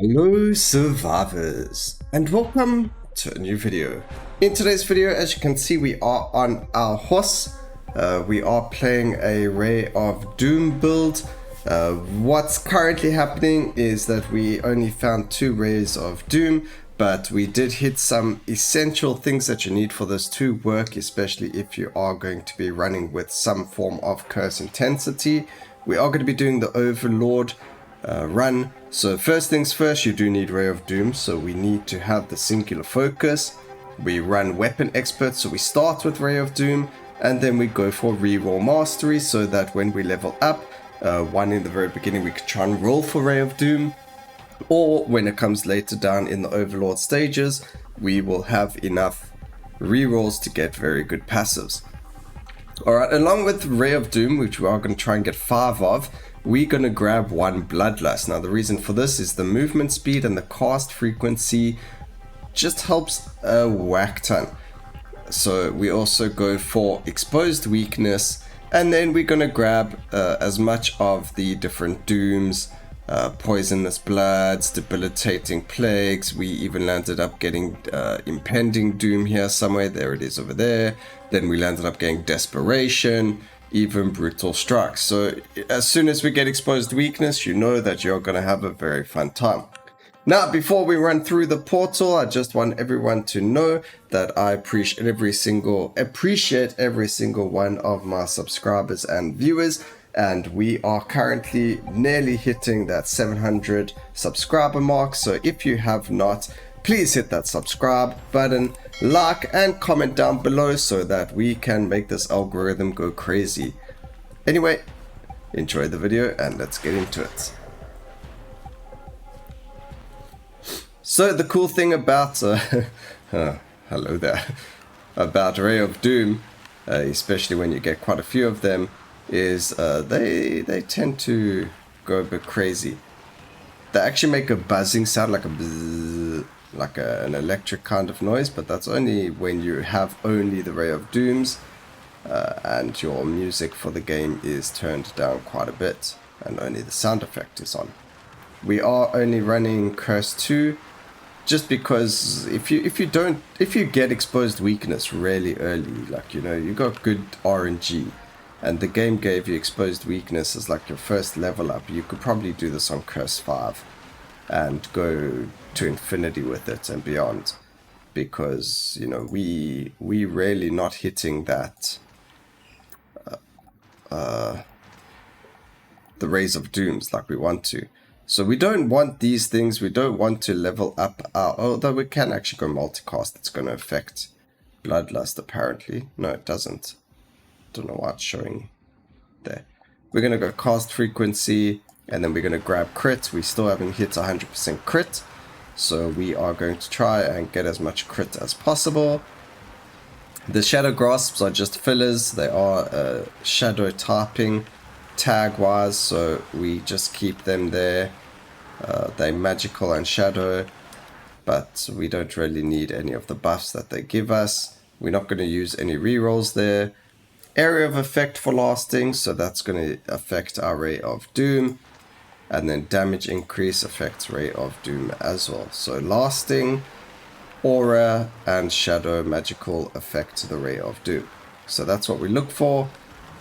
Hello survivors, and welcome to a new video. In today's video, as you can see, we are on our horse. We are playing a Ray of Doom build. What's currently happening is that we only found 2 Rays of Doom, but we did hit some essential things that you need for this to work, especially if you are going to be running with some form of curse intensity. We are going to be doing the Overlord run. So first things first, you do need Ray of Doom, so we need to have the singular focus. We run Weapon Expert, so we start with Ray of Doom, and then we go for Reroll Mastery, so that when we level up, one in the very beginning we can try and roll for Ray of Doom, or when it comes later down in the Overlord stages, we will have enough rerolls to get very good passives. Alright, along with Ray of Doom, which we are going to try and get 5 of, we're going to grab 1 Bloodlust. Now the reason for this is the movement speed and the cast frequency just helps a whack ton. So we also go for Exposed Weakness, and then we're going to grab as much of the different Dooms, Poisonous Bloods, Debilitating Plagues. We even landed up getting Impending Doom here somewhere. There it is over there. Then we landed up getting Desperation, even Brutal Strike. So as soon as we get Exposed Weakness, you know that you're going to have a very fun time. Now, before we run through the portal, I just want everyone to know that I appreciate every single one of my subscribers and viewers. And we are currently nearly hitting that 700 subscriber mark. So if you have not, please hit that subscribe button, like and comment down below so that we can make this algorithm go crazy. Anyway, enjoy the video and let's get into it. So the cool thing about hello there, about Ray of Doom, especially when you get quite a few of them, is they tend to go a bit crazy. They actually make a buzzing sound, like a bzzz, like an electric kind of noise, but that's only when you have only the Ray of Dooms and your music for the game is turned down quite a bit and only the sound effect is on. We are only running Curse 2 just because if you get Exposed Weakness really early, like, you know, you got good RNG and the game gave you Exposed Weakness as like your first level up, you could probably do this on Curse 5 and go to infinity with it and beyond, because, you know, we really not hitting that the Rays of Dooms like we want to. So we don't want these things, we don't want to level up our, although we can actually go multicast. It's going to affect Bloodlust apparently. No, it doesn't. Don't know why it's showing there. We're going to go cast frequency, and then we're going to grab crit. We still haven't hit 100% crit, so we are going to try and get as much crit as possible. The Shadow Grasps are just fillers. They are shadow typing tag wise, so we just keep them there. They're magical and shadow, but we don't really need any of the buffs that they give us. We're not going to use any rerolls there. Area of effect for lasting, so that's going to affect our Ray of Doom, and then damage increase affects Ray of Doom as well. So lasting, aura and shadow magical affect the Ray of Doom, so that's what we look for.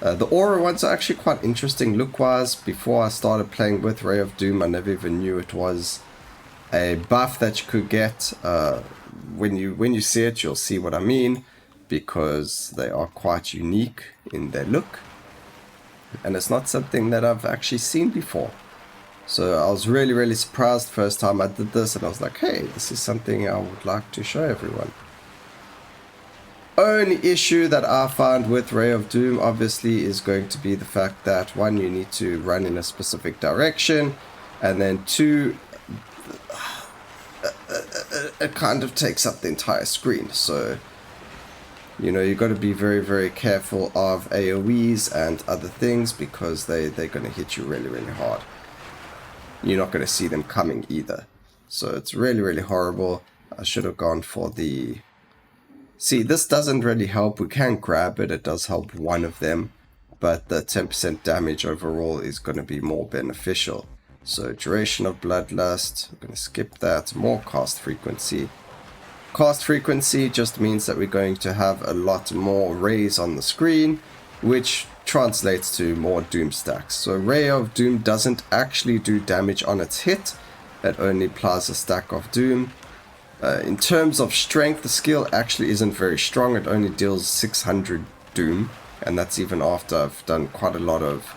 The aura ones are actually quite interesting look wise. Before I started playing with Ray of Doom, I never even knew it was a buff that you could get. When you see it, you'll see what I mean, because they are quite unique in their look, and it's not something that I've actually seen before. So I was really surprised first time I did this, and I was like, hey, this is something I would like to show everyone. Only issue that I found with Ray of Doom obviously is going to be the fact that 1, you need to run in a specific direction, and then 2, it kind of takes up the entire screen. So, you know, you've got to be very careful of AoEs and other things, because they're going to hit you really hard. You're not going to see them coming either. So it's really horrible. I should have gone for the... See, this doesn't really help. We can grab it. It does help one of them, but the 10% damage overall is going to be more beneficial. So duration of Bloodlust, we're going to skip that. More cast frequency. Cast frequency just means that we're going to have a lot more rays on the screen, which translates to more Doom stacks. So Ray of Doom doesn't actually do damage on its hit, it only applies a stack of Doom. In terms of strength, the skill actually isn't very strong, it only deals 600 Doom, and that's even after I've done quite a lot of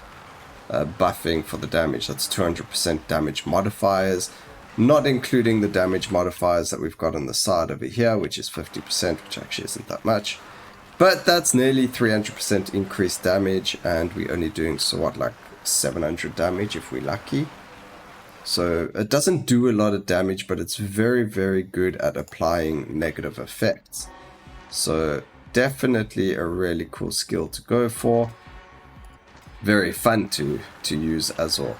buffing for the damage. That's 200% damage modifiers, not including the damage modifiers that we've got on the side over here, which is 50%, which actually isn't that much. But that's nearly 300% increased damage, and we're only doing, so what, like 700 damage if we're lucky. So it doesn't do a lot of damage, but it's very, very good at applying negative effects. So definitely a really cool skill to go for. Very fun to use as well.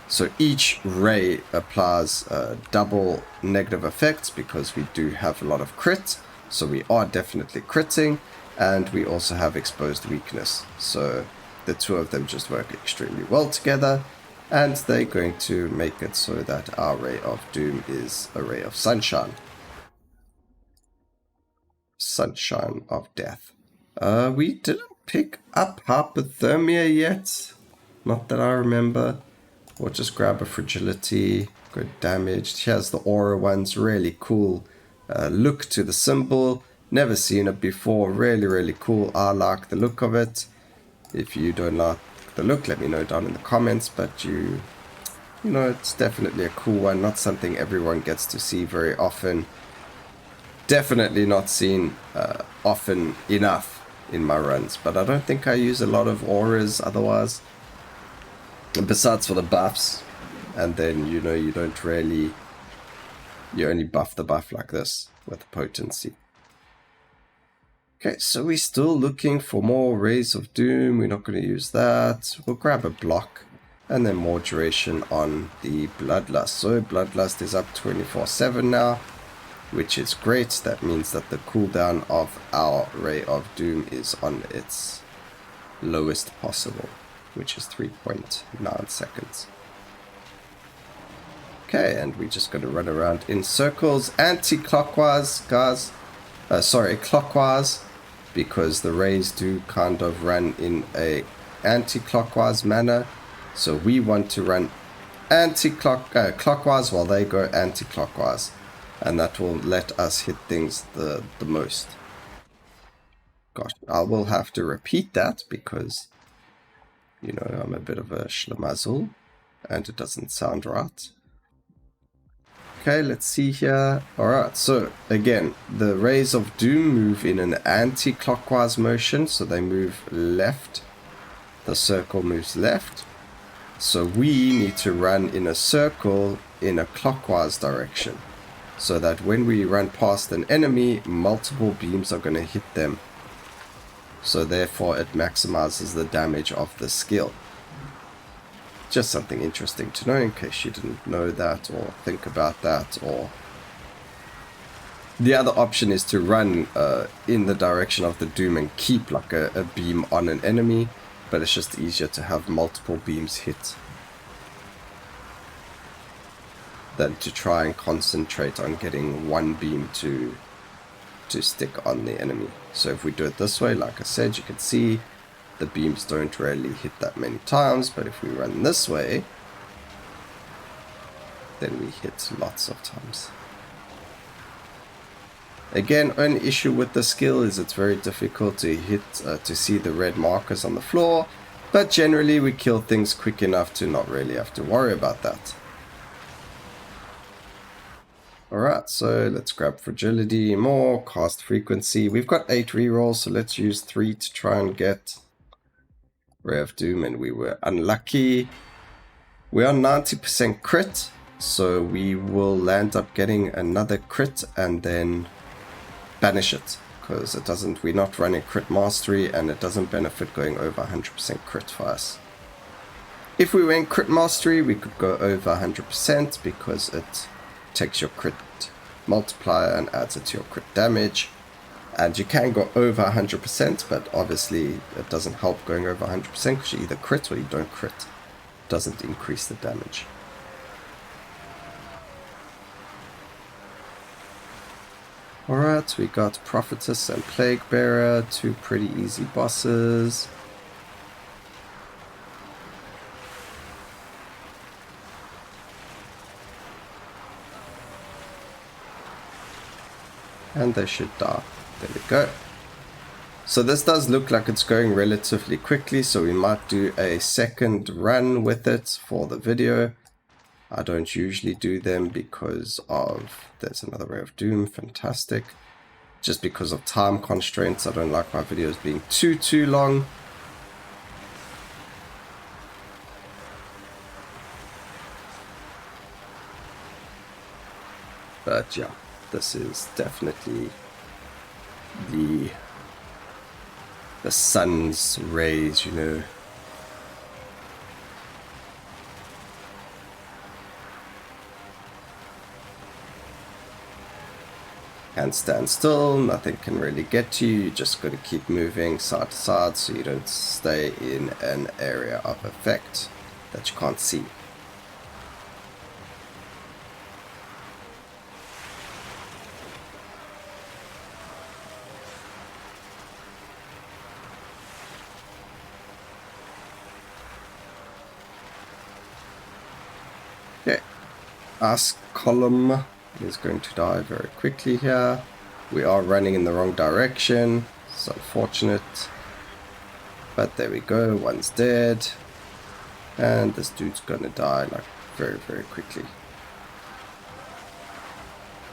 So each ray applies double negative effects because we do have a lot of crit. So we are definitely critting, and we also have exposed weakness. So the two of them just work extremely well together, and they're going to make it so that our Ray of Doom is a Ray of Sunshine. Sunshine of Death. We didn't pick up Hypothermia yet. Not that I remember. We'll just grab a Fragility. Good damage. Here's the Aura ones. Really cool look to the symbol. Never seen it before. Really, really cool. I like the look of it. If you don't like the look, let me know down in the comments. But you know, it's definitely a cool one. Not something everyone gets to see very often. Definitely not seen often enough in my runs. But I don't think I use a lot of auras otherwise. Besides for the buffs, and then you know you don't really, you only buff the buff like this with potency. Okay, so we're still looking for more Rays of Doom. We're not going to use that. We'll grab a block and then more duration on the Bloodlust. So Bloodlust is up 24/7 now, which is great. That means that the cooldown of our Ray of Doom is on its lowest possible, which is 3.9 seconds. Okay, and we're just going to run around in circles, anti-clockwise, guys. Clockwise, because the rays do kind of run in a anti-clockwise manner. So we want to run clockwise while they go anti-clockwise, and that will let us hit things the most. Gosh, I will have to repeat that because, you know, I'm a bit of a schlemazel and it doesn't sound right. Okay, let's see here. Alright, so again, the Rays of Doom move in an anti-clockwise motion, so they move left. The circle moves left. So we need to run in a circle in a clockwise direction, so that when we run past an enemy, multiple beams are going to hit them. So therefore it maximizes the damage of the skill. Just something interesting to know in case you didn't know that or think about that. Or the other option is to run in the direction of the Doom and keep like a beam on an enemy, but it's just easier to have multiple beams hit than to try and concentrate on getting one beam to stick on the enemy. So if we do it this way, like I said, you can see the beams don't really hit that many times, but if we run this way, then we hit lots of times. Again, only issue with the skill is it's very difficult to hit to see the red markers on the floor, but generally we kill things quick enough to not really have to worry about that. Alright, so let's grab Fragility, more cast frequency. We've got 8 rerolls, so let's use 3 to try and get Ray of Doom, and we were unlucky. We are 90% crit, so we will land up getting another crit and then banish it, because it doesn't, we're not running crit mastery and it doesn't benefit going over 100% crit for us. If we went crit mastery, we could go over 100% because it takes your crit multiplier and adds it to your crit damage. And you can go over 100%, but obviously it doesn't help going over 100% because you either crit or you don't crit. It doesn't increase the damage. Alright, we got Prophetess and Plague Bearer, two pretty easy bosses. And they should die. There we go. So this does look like it's going relatively quickly, so we might do a second run with it for the video. I don't usually do them because of... There's another Ray of Doom, fantastic. Just because of time constraints, I don't like my videos being too long. But yeah, this is definitely the sun's rays, you know. Can't stand still, nothing can really get to you, you just got to keep moving side to side so you don't stay in an area of effect that you can't see. Okay, Ask Column is going to die very quickly here. We are running in the wrong direction. It's unfortunate. But there we go, one's dead. And this dude's gonna die like very quickly.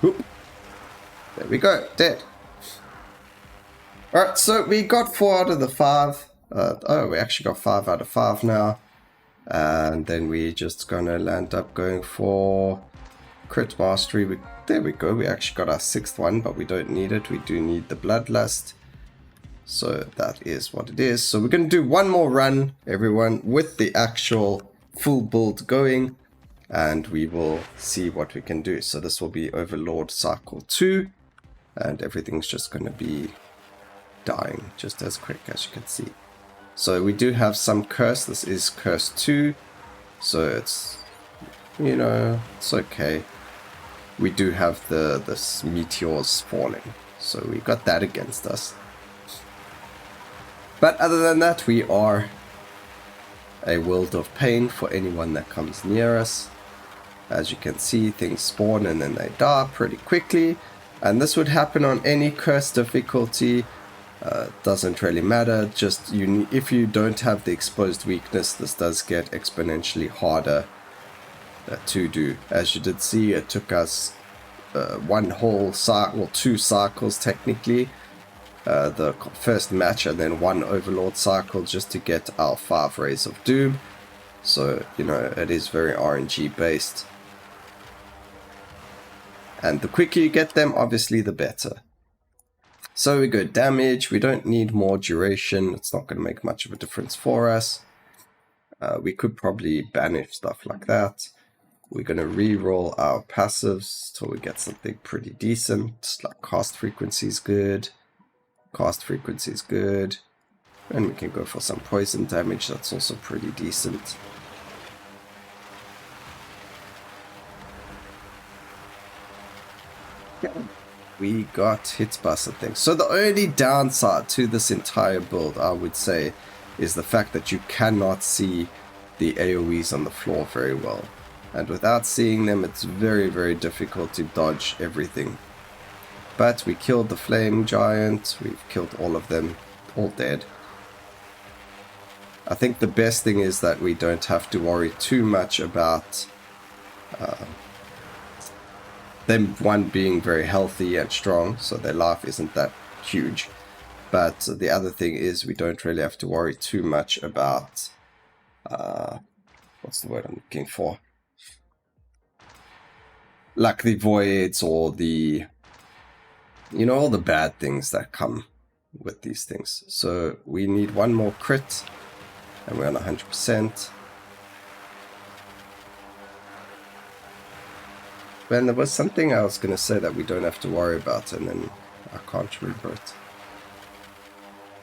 Oop. There we go, dead. Alright, so we got 4 out of the 5. Oh, we actually got 5 out of 5 now. And then we're just gonna land up going for crit mastery. There we go, we actually got our 6th one, but we don't need it. We do need the bloodlust. So that is what it is. So we're gonna do one more run, everyone, with the actual full build going, and we will see what we can do. So this will be Overlord Cycle 2, and everything's just gonna be dying just as quick as you can see. So we do have some curse. This is curse 2, so it's, you know, it's okay. We do have this meteors falling, so we got that against us. But other than that, we are a world of pain for anyone that comes near us. As you can see, things spawn and then they die pretty quickly, and this would happen on any curse difficulty. Doesn't really matter, just if you don't have the exposed weakness, this does get exponentially harder to do. As you did see, it took us one whole cycle, well, 2 cycles technically, the first match and then 1 Overlord cycle just to get our 5 Rays of Doom. So, you know, it is very RNG based. And the quicker you get them, obviously the better. So we go damage, we don't need more duration, it's not going to make much of a difference for us. We could probably banish stuff like that. We're going to re-roll our passives till we get something pretty decent, like cast frequency is good, cast frequency is good, and we can go for some poison damage, that's also pretty decent. Yeah. We got hit by something. So the only downside to this entire build, I would say, is the fact that you cannot see the AoEs on the floor very well. And without seeing them, it's very difficult to dodge everything. But we killed the flame giant, we've killed all of them, all dead. I think the best thing is that we don't have to worry too much about them, one, being very healthy and strong, so their life isn't that huge. But the other thing is we don't really have to worry too much about, what's the word I'm looking for? Like the voids or the, you know, all the bad things that come with these things. So we need 1 more crit, and we're on 100%. When there was something I was going to say that we don't have to worry about, and then I can't remember it.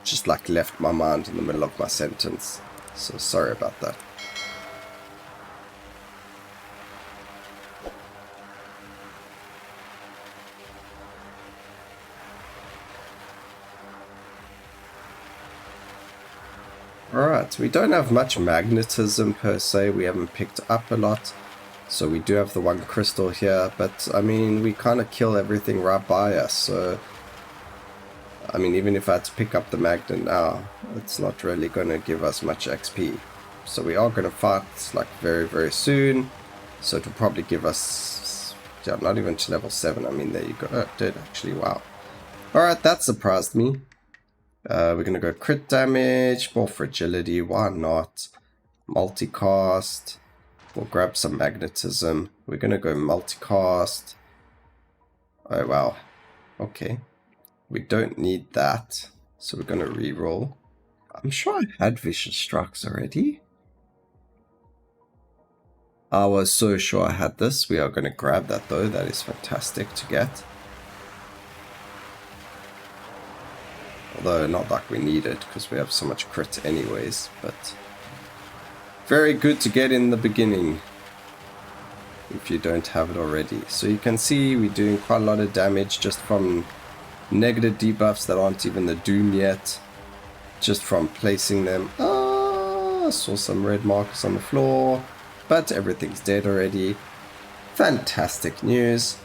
Just like left my mind in the middle of my sentence. So sorry about that. Alright, we don't have much magnetism per se, we haven't picked up a lot. So we do have the one crystal here, but I mean, we kind of kill everything right by us, so... I mean, even if I had to pick up the magnet now, it's not really going to give us much XP. So we are going to fight like very, very soon. So it will probably give us... yeah, not even to level 7, I mean, there you go. Oh, it did actually, wow. Alright, that surprised me. We're going to go crit damage, more fragility, why not? Multicast. We'll grab some magnetism. We're going to go multicast. Oh, wow. Okay. We don't need that. So we're going to reroll. I'm sure I had vicious strikes already. I was so sure I had this. We are going to grab that though. That is fantastic to get. Although not like we need it because we have so much crit anyways. But very good to get in the beginning if you don't have it already. So you can see we're doing quite a lot of damage just from negative debuffs that aren't even the doom yet. Just from placing them. I saw some red markers on the floor. But everything's dead already. Fantastic news.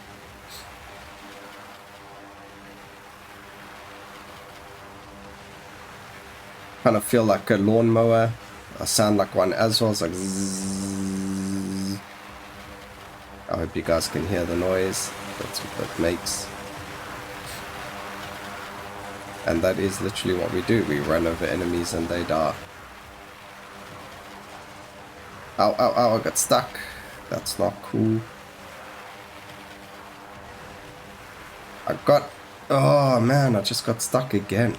Kind of feel like a lawnmower. I sound like one as well. It's like zzz. I hope you guys can hear the noise. That's what that makes. And that is literally what we do. We run over enemies and they die. Ow, ow, ow, I got stuck. That's not cool. Oh man, I just got stuck again.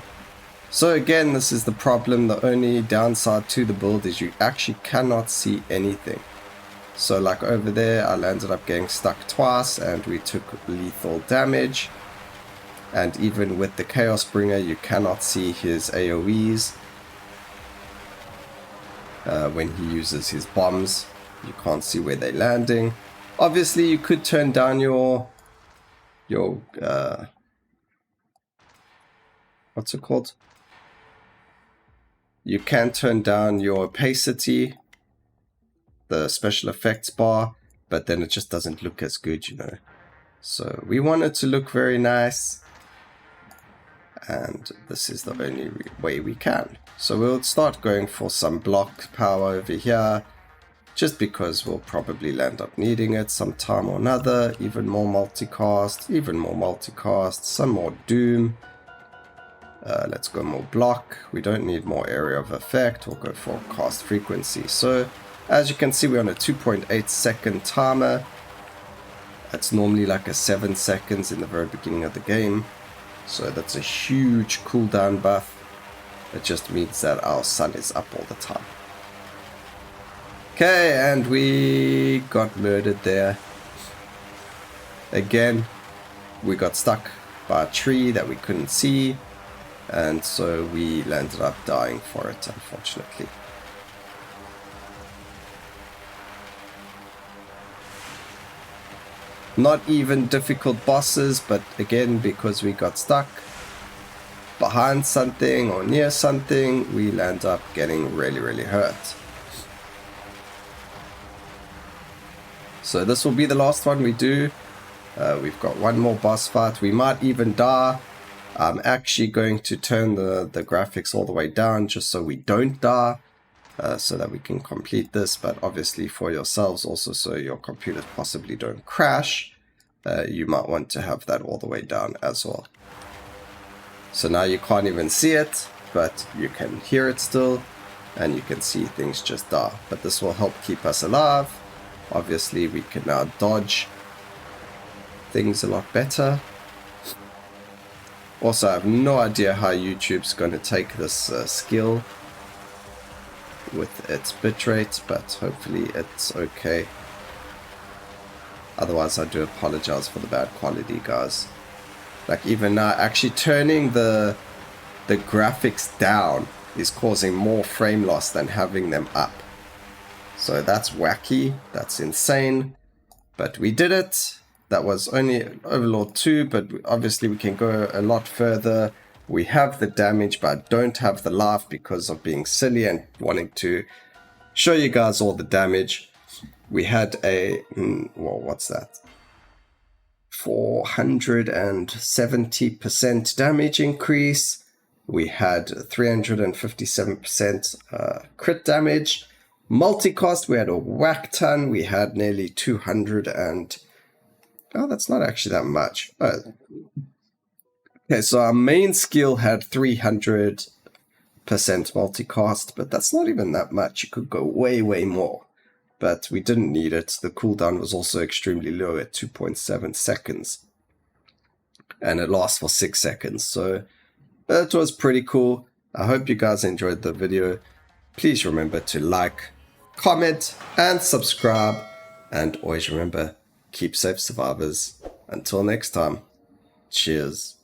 So again, this is the problem. The only downside to the build is you actually cannot see anything. So like over there, I landed up getting stuck twice and we took lethal damage. And even with the Chaos Bringer, you cannot see his AoEs. When he uses his bombs, you can't see where they're landing. Obviously, you could turn down your what's it called? You can turn down your opacity, the special effects bar, but then it just doesn't look as good, you know. So we want it to look very nice. And this is the only way we can. So we'll start going for some block power over here, just because we'll probably land up needing it sometime or another. Even more multicast, some more doom. Let's go more block. We don't need more area of effect. We'll go for cast frequency. So as you can see, we're on a 2.8 second timer. That's normally like a 7 seconds in the very beginning of the game. So that's a huge cooldown buff. It just means that our sun is up all the time. Okay, and we got murdered there. Again, we got stuck by a tree that we couldn't see. And so we landed up dying for it, unfortunately. Not even difficult bosses, but again, because we got stuck behind something or near something, we land up getting really, really hurt. So this will be the last one we do. We've got one more boss fight. We might even die. I'm actually going to turn the graphics all the way down just so we don't die. So that we can complete this, but obviously for yourselves also, so your computers possibly don't crash, you might want to have that all the way down as well. So now you can't even see it, but you can hear it still, and you can see things just die. But this will help keep us alive. Obviously we can now dodge things a lot better. Also, I have no idea how YouTube's going to take this skill with its bitrate, but hopefully it's okay. Otherwise I do apologize for the bad quality, guys. Like even now, actually turning the graphics down is causing more frame loss than having them up. So that's wacky, that's insane, but we did it. That was only Overlord 2, but obviously we can go a lot further. We have the damage, but I don't have the life because of being silly and wanting to show you guys all the damage. We had a, well, what's that? 470% damage increase. We had 357% crit damage. Multicast, we had a whack ton. We had nearly 200 and... Oh, that's not actually that much. Okay, so our main skill had 300% multicast, but that's not even that much. You could go way, way more. But we didn't need it. The cooldown was also extremely low at 2.7 seconds. And it lasts for 6 seconds. So that was pretty cool. I hope you guys enjoyed the video. Please remember to like, comment, and subscribe. And always remember, keep safe, survivors. Until next time, cheers.